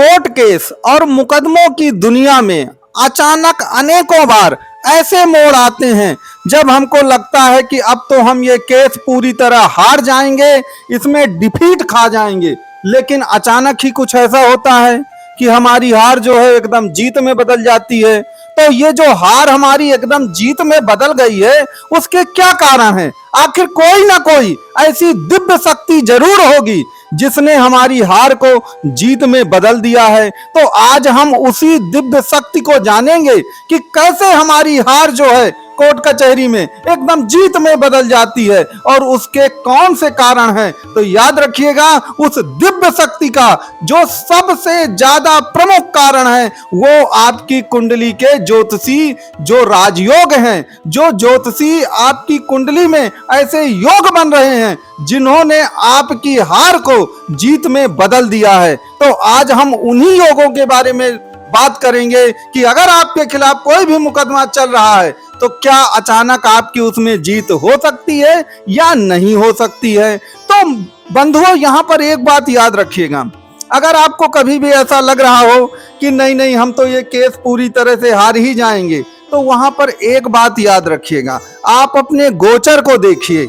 Court case और मुकदमों की दुनिया में अचानक अनेकों बार ऐसे मोड़ आते हैं जब हमको लगता है कि अब तो हम ये केस पूरी तरह हार जाएंगे, इसमें डिफीट खा जाएंगे। लेकिन अचानक ही कुछ ऐसा होता है कि हमारी हार जो है एकदम जीत में बदल जाती है। तो ये जो हार हमारी एकदम जीत में बदल गई है, उसके क्या कारण है? आखिर कोई ना कोई ऐसी दिव्य शक्ति जरूर होगी जिसने हमारी हार को जीत में बदल दिया है। तो आज हम उसी दिव्य शक्ति को जानेंगे कि कैसे हमारी हार जो है कोर्ट कचहरी में एकदम जीत में बदल जाती है और उसके कौन से कारण हैं। तो याद रखिएगा, उस दिव्य शक्ति का जो सबसे ज्यादा प्रमुख कारण है वो आपकी कुंडली के ज्योतिषी जो राजयोग हैं, जो ज्योतिषी आपकी कुंडली में ऐसे योग बन रहे हैं जिन्होंने आपकी हार को जीत में बदल दिया है। तो आज हम उन्हीं योगों के बारे में बात करेंगे कि अगर आपके खिलाफ कोई भी मुकदमा चल रहा है तो क्या अचानक आपकी उसमें जीत हो सकती है या नहीं हो सकती है। तो बंधुओं, यहां पर एक बात याद रखिएगा, अगर आपको कभी भी ऐसा लग रहा हो कि नहीं नहीं हम तो ये केस पूरी तरह से हार ही जाएंगे, तो वहां पर एक बात याद रखिएगा, आप अपने गोचर को देखिए।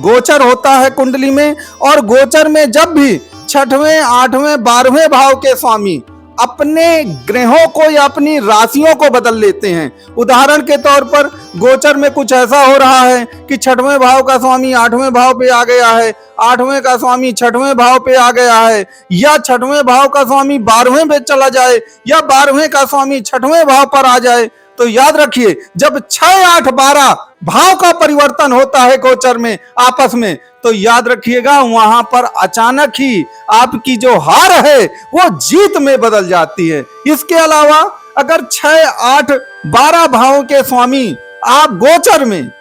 गोचर होता है कुंडली में, और गोचर में जब भी 6वें 8वें 12वें भाव के स्वामी अपने ग्रहों को या अपनी राशियों को बदल लेते हैं। उदाहरण के तौर पर गोचर में कुछ ऐसा हो रहा है कि 6वें भाव का स्वामी 8वें भाव पे आ गया है, 8वें का स्वामी 6वें भाव पे आ गया है, या 6वें भाव का स्वामी 12वें पे चला जाए, या 12वें का स्वामी 6वें भाव पर आ जाए। तो याद रखिए, जब 6, 8, 12 भाव का परिवर्तन होता है गोचर में आपस में, तो याद रखिएगा वहां पर अचानक ही आपकी जो हार है वो जीत में बदल जाती है। इसके अलावा अगर 6, 8, 12 भावों के स्वामी आप गोचर में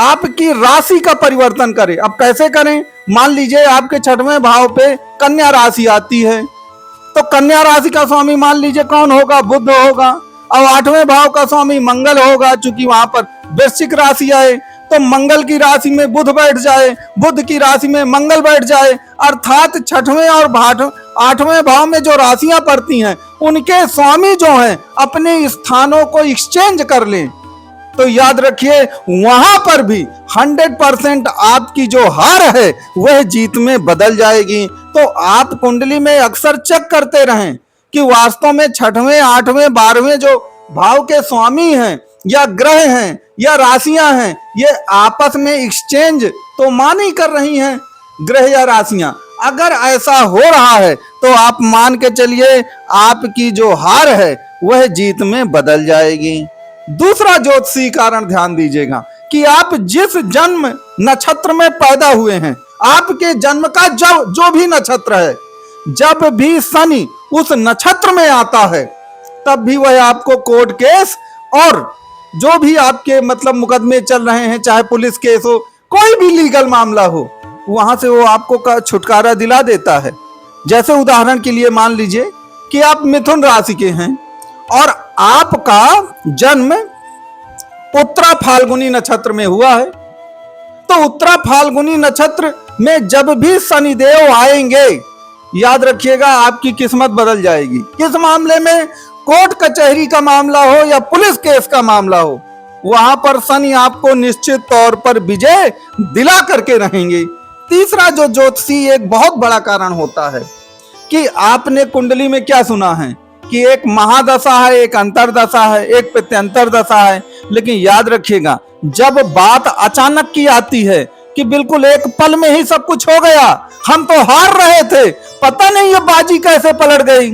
आपकी राशि का परिवर्तन करें, अब कैसे करें? मान लीजिए आपके 6वें भाव पे कन्या राशि आती है, तो कन्या राशि का स्वामी मान लीजिए कौन होगा? बुध होगा। अब 8वें भाव का स्वामी मंगल होगा, चूंकि वहां पर वृश्चिक राशि आए तो मंगल की राशि में बुध बैठ जाए, बुध की राशि में मंगल बैठ जाए, अर्थात 6वें और 8वें भाव में जो राशियां पड़ती हैं उनके स्वामी जो हैं अपने स्थानों को एक्सचेंज कर लें। तो याद रखिए वहां पर भी 100% आपकी जो हार है वह जीत में बदल जाएगी। तो आप कुंडली में अक्सर चेक करते रहें कि वास्तव में 6वें 8वें 12वें जो भाव के स्वामी हैं या ग्रह हैं या राशियां हैं, ये आपस में एक्सचेंज तो मान ही कर रही हैं ग्रह या राशियां। अगर ऐसा हो रहा है तो आप मान के चलिए आपकी जो हार है वह जीत में बदल जाएगी। दूसरा ज्योतिषी कारण ध्यान दीजिएगा कि आप जिस जन्म नक्षत्र में पैदा हुए हैं, आपके जन्म का जो भी नक्षत्र है, जब भी शनि उस नक्षत्र में आता है तब भी वह आपको कोर्ट केस और जो भी आपके मतलब मुकदमे चल रहे हैं, चाहे पुलिस केस हो, कोई भी लीगल मामला हो, वहां से वो आपको छुटकारा दिला देता है। जैसे उदाहरण के लिए मान लीजिए कि आप मिथुन राशि के हैं और आपका जन्म उत्तरा फाल्गुनी नक्षत्र में हुआ है, तो उत्तरा फाल्गुनी नक्षत्र में जब भी शनिदेव आएंगे, याद रखिएगा आपकी किस्मत बदल जाएगी। किस मामले में? कोर्ट कचहरी का मामला हो या पुलिस केस का मामला हो, वहां पर शनि आपको निश्चित तौर पर विजय दिला करके रहेंगे। तीसरा जो ज्योतिषी एक बहुत बड़ा कारण होता है कि आपने कुंडली में क्या सुना है कि एक महादशा है, एक अंतरदशा है, एक प्रत्यंतर दशा है। लेकिन याद रखिएगा जब बात अचानक की आती है कि बिल्कुल एक पल में ही सब कुछ हो गया, हम तो हार रहे थे, पता नहीं ये बाजी कैसे पलट गई,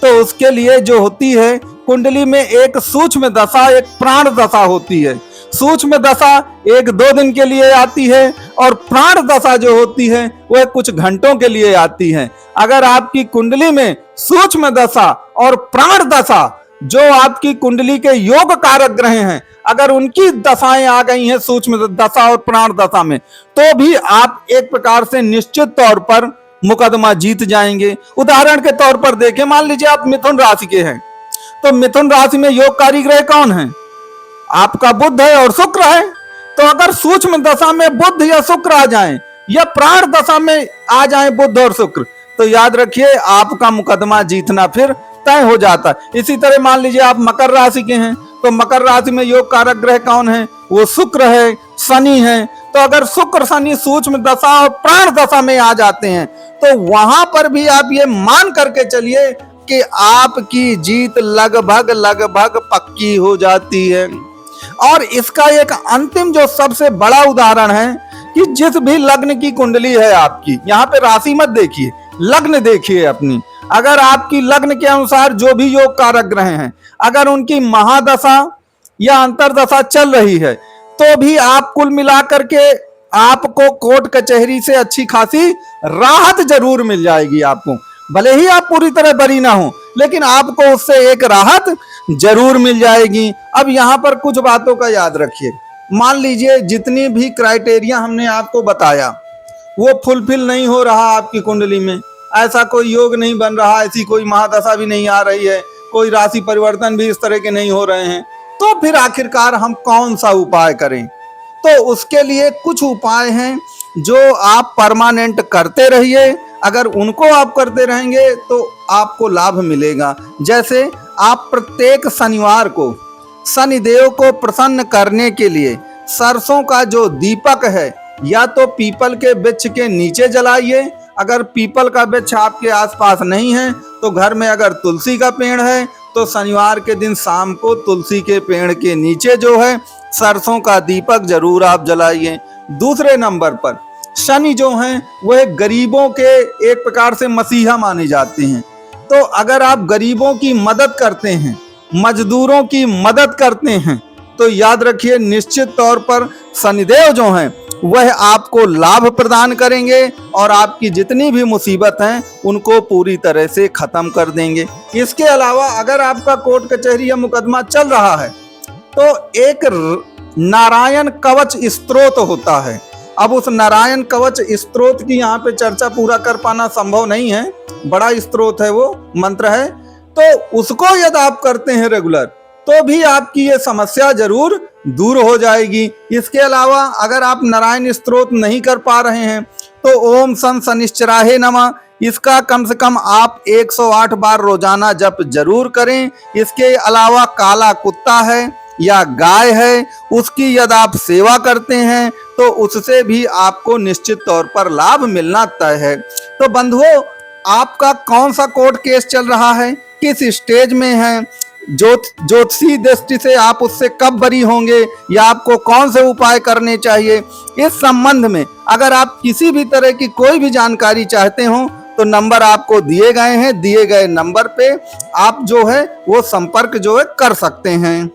तो उसके लिए जो होती है कुंडली में एक सूक्ष्म दशा, एक प्राण दशा होती है। सूक्ष्म दशा 1-2 दिन के लिए आती है और प्राण दशा जो होती है वह कुछ घंटों के लिए आती है। अगर आपकी कुंडली में सूक्ष्म दशा और प्राण दशा जो आपकी कुंडली के योग कारक ग्रह हैं, अगर उनकी दशाएं आ गई हैं सूक्ष्म दशा और प्राण दशा में, तो भी आप एक प्रकार से निश्चित तौर पर मुकदमा जीत जाएंगे। उदाहरण के तौर पर देखें, मान लीजिए आप मिथुन राशि के हैं, तो मिथुन राशि में योगकारी ग्रह कौन है? आपका बुध है और शुक्र है। तो अगर सूक्ष्म दशा में बुध या शुक्र आ जाएं या प्राण दशा में आ जाएं बुध और शुक्र, तो याद रखिए आपका मुकदमा जीतना फिर तय हो जाता है। इसी तरह मान लीजिए आप मकर राशि के हैं, तो मकर राशि में योग कारक ग्रह कौन है? वो शुक्र है, शनि है। तो अगर शुक्र शनि सूक्ष्म दशा और प्राण दशा में आ जाते हैं तो वहां पर भी आप ये मान करके चलिए कि आपकी जीत लगभग लगभग पक्की हो जाती है। और इसका एक अंतिम जो सबसे बड़ा उदाहरण है कि जिस भी लग्न की कुंडली है आपकी, यहाँ पे राशि मत देखिए, लग्न देखिए अपनी। अगर आपकी लग्न के अनुसार जो भी योग कारक ग्रह हैं, अगर उनकी महादशा या अंतरदशा चल रही है तो भी आप कुल मिलाकर के आपको कोर्ट कचहरी से अच्छी खासी राहत जरूर मिल जाएगी आपको। भले ही आप पूरी तरह बरी ना हो, लेकिन आपको उससे एक राहत जरूर मिल जाएगी। अब यहां पर कुछ बातों का याद रखिए। मान लीजिए जितनी भी क्राइटेरिया हमने आपको बताया वो फुलफिल नहीं हो रहा आपकी कुंडली में, ऐसा कोई योग नहीं बन रहा, ऐसी कोई महादशा भी नहीं आ रही है, कोई राशि परिवर्तन भी इस तरह के नहीं हो रहे हैं, तो फिर आखिरकार हम कौन सा उपाय करें? तो उसके लिए कुछ उपाय हैं जो आप परमानेंट करते रहिए। अगर उनको आप करते रहेंगे तो आपको लाभ मिलेगा। जैसे आप प्रत्येक शनिवार को शनिदेव को प्रसन्न करने के लिए सरसों का जो दीपक है या तो पीपल के वृक्ष के नीचे जलाइए। अगर पीपल का वृक्ष आपके आसपास नहीं है तो घर में अगर तुलसी का पेड़ है तो शनिवार के दिन शाम को तुलसी के पेड़ के नीचे जो है सरसों का दीपक जरूर आप जलाइए। दूसरे नंबर पर शनि जो हैं वह गरीबों के एक प्रकार से मसीहा माने जाते हैं। तो अगर आप गरीबों की मदद करते हैं, मजदूरों की मदद करते हैं, तो याद रखिए निश्चित तौर पर शनिदेव जो हैं वह आपको लाभ प्रदान करेंगे और आपकी जितनी भी मुसीबत हैं उनको पूरी तरह से खत्म कर देंगे। इसके अलावा अगर आपका कोर्ट कचहरी या मुकदमा चल रहा है तो एक नारायण कवच स्त्रोत होता है। अब उस नारायण कवच स्त्रोत की यहाँ पे चर्चा पूरा कर पाना संभव नहीं है, बड़ा स्त्रोत है, वो मंत्र है। तो उसको यदि आप करते हैं रेगुलर तो भी आपकी ये समस्या जरूर दूर हो जाएगी। इसके अलावा अगर आप नारायण स्तोत्र नहीं कर पा रहे हैं तो ओम सन शनिश्चराय नमः, इसका कम से कम आप 108 बार रोजाना जप जरूर करें। इसके अलावा काला कुत्ता है या गाय है, उसकी यदि आप सेवा करते हैं तो उससे भी आपको निश्चित तौर पर लाभ मिलना तय है। तो बंधुओं, आपका कौन सा कोर्ट केस चल रहा है, किस स्टेज में है, ज्योतिषी दृष्टि से आप उससे कब बरी होंगे या आपको कौन से उपाय करने चाहिए, इस संबंध में अगर आप किसी भी तरह की कोई भी जानकारी चाहते हो तो नंबर आपको दिए गए हैं, दिए गए नंबर पे आप जो है वो संपर्क जो है कर सकते हैं।